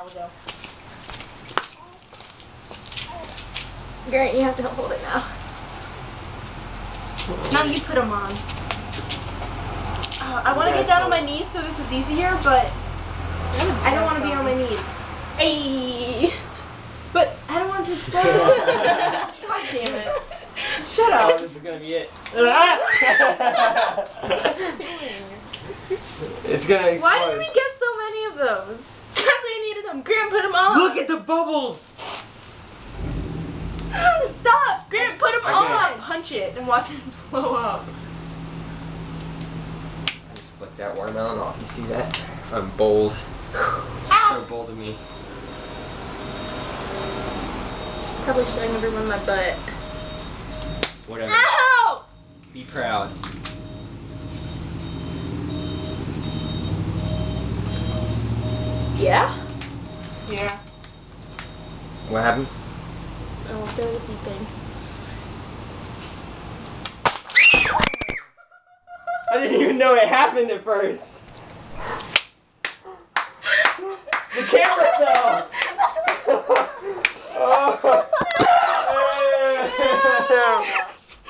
while ago. Garrett, you have to hold it now. Now you put them on. I want to get down on my knees so this is easier, but I don't want to be on my knees. Hey! But I don't want to explode. God damn it. Shut up. Oh, this is gonna be it. It's gonna explode. Why did we get so many of those? Because we needed them. Graham, put them on. Look at the bubbles! Stop! Graham, put them on. Punch it and watch it blow up. I just flicked that watermelon off. You see that? I'm bold. So bold of me. Probably showing everyone my butt. Whatever. Ow! Be proud. Yeah? Yeah. What happened? Oh, there was beeping. I didn't even know it happened at first. The camera fell.